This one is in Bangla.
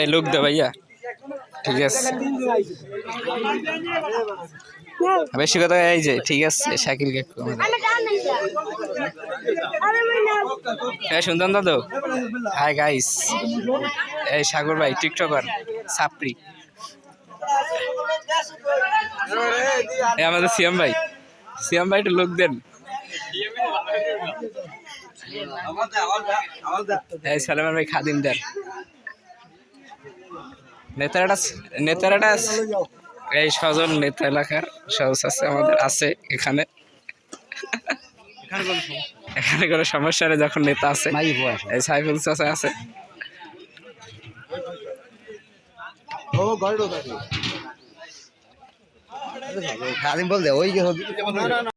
लुक दे भैया ठीक है বেশি কথা এই যে ঠিক আছে শাকিল কে শুনতাম দাদু হাই গাইস এই সাগর ভাই টিকটকার সাপরি এই আমাদের সিএম ভাই একটু লোক দেন এই সালামান ভাই খাদিম দেন নেতারাটা এই সজন নেতা এলাকার সদস্য আছে আমাদের আছে এখানে কোনো সমস্যা নেই যখন নেতা আছে এই সাইফুল চাচা আছে খাদিম বল দে ওই